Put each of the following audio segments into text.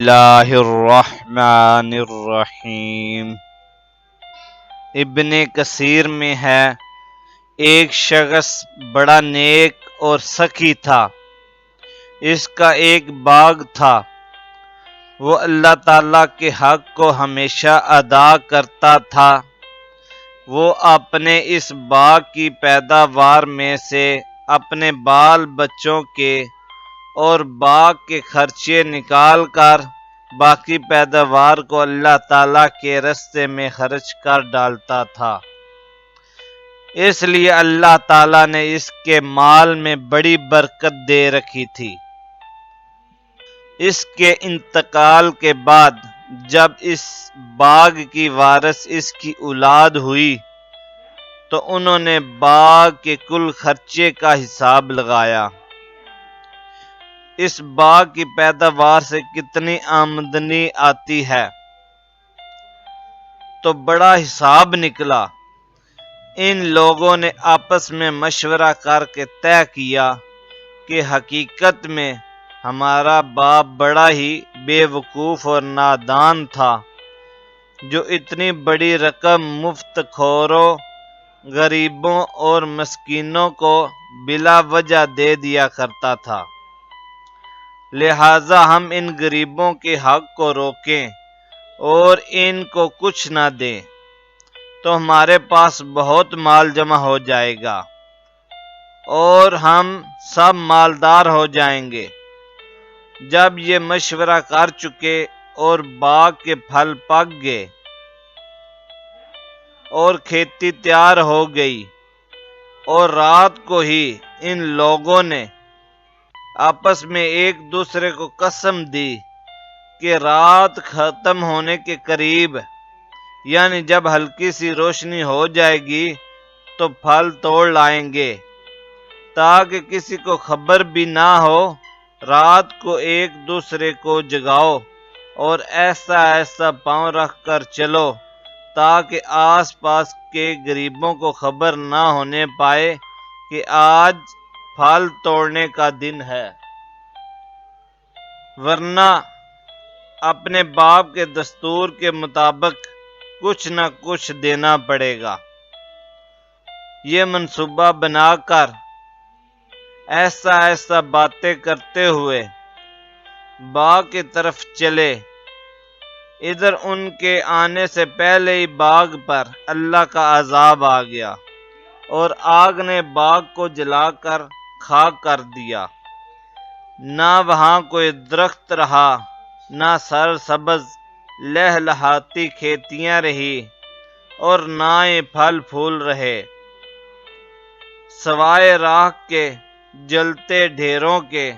اللہ الرحمن الرحیم۔ ابن کثیر میں ہے، ایک شخص بڑا نیک اور سخی تھا۔ اس کا ایک باغ تھا۔ وہ اللہ تعالیٰ کے حق کو ہمیشہ ادا کرتا تھا۔ وہ اپنے اس باغ کی پیداوار میں سے اپنے بال بچوں کے اور باغ کے خرچے نکال کر باقی پیداوار کو اللہ تعالیٰ کے راستے میں خرچ کر ڈالتا تھا۔ اس لیے اللہ تعالیٰ نے اس کے مال میں بڑی برکت دے رکھی تھی۔ اس کے انتقال کے بعد جب اس باغ کی وارث اس کی اولاد ہوئی تو انہوں نے باغ کے کل خرچے کا حساب لگایا۔ اس باغ کی پیداوار سے کتنی آمدنی آتی ہے تو بڑا حساب نکلا۔ ان لوگوں نے آپس میں مشورہ کر کے طے کیا کہ حقیقت میں ہمارا باپ بڑا ہی بے وقوف اور نادان تھا، جو اتنی بڑی رقم مفت خوروں، غریبوں اور مسکینوں کو بلا وجہ دے دیا کرتا تھا۔ لہذا ہم ان غریبوں کے حق کو روکیں اور ان کو کچھ نہ دیں تو ہمارے پاس بہت مال جمع ہو جائے گا اور ہم سب مالدار ہو جائیں گے۔ جب یہ مشورہ کر چکے اور باغ کے پھل پک گئے اور کھیتی تیار ہو گئی اور رات کو ہی ان لوگوں نے آپس میں ایک دوسرے کو قسم دی کہ رات ختم ہونے کے قریب، یعنی جب ہلکی سی روشنی ہو جائے گی تو پھل توڑ لائیں گے تاکہ کسی کو خبر بھی نہ ہو۔ رات کو ایک دوسرے کو جگاؤ اور ایسا ایسا پاؤں رکھ کر چلو تاکہ آس پاس کے غریبوں کو خبر نہ ہونے پائے کہ آج پھل توڑنے کا دن ہے، ورنہ اپنے باپ کے دستور کے مطابق کچھ نہ کچھ دینا پڑے گا۔ یہ منصوبہ بنا کر ایسا ایسا باتیں کرتے ہوئے باغ کی طرف چلے۔ ادھر ان کے آنے سے پہلے ہی باغ پر اللہ کا عذاب آ گیا اور آگ نے باغ کو جلا کر خاک کر دیا۔ نہ وہاں کوئی درخت رہا، نہ سرسبز لہلہاتی کھیتیاں رہی اور نہ ہی پھل پھول رہے، سوائے راکھ کے جلتے ڈھیروں کے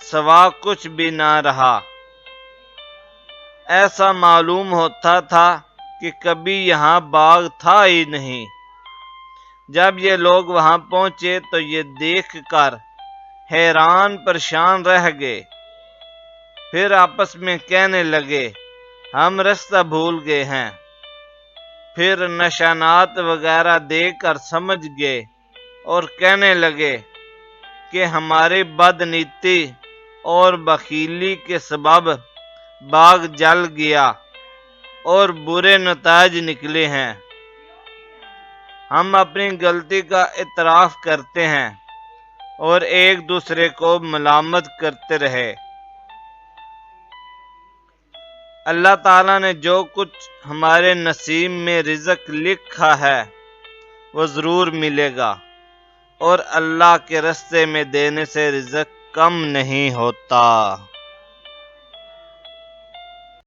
سوا کچھ بھی نہ رہا۔ ایسا معلوم ہوتا تھا کہ کبھی یہاں باغ تھا ہی نہیں۔ جب یہ لوگ وہاں پہنچے تو یہ دیکھ کر حیران پریشان رہ گئے۔ پھر آپس میں کہنے لگے، ہم راستہ بھول گئے ہیں۔ پھر نشانات وغیرہ دیکھ کر سمجھ گئے اور کہنے لگے کہ ہماری بدنیتی اور بخیلی کے سبب باغ جل گیا اور برے نتائج نکلے ہیں۔ ہم اپنی غلطی کا اعتراف کرتے ہیں اور ایک دوسرے کو ملامت کرتے رہے۔ اللہ تعالیٰ نے جو کچھ ہمارے نصیب میں رزق لکھا ہے وہ ضرور ملے گا، اور اللہ کے راستے میں دینے سے رزق کم نہیں ہوتا۔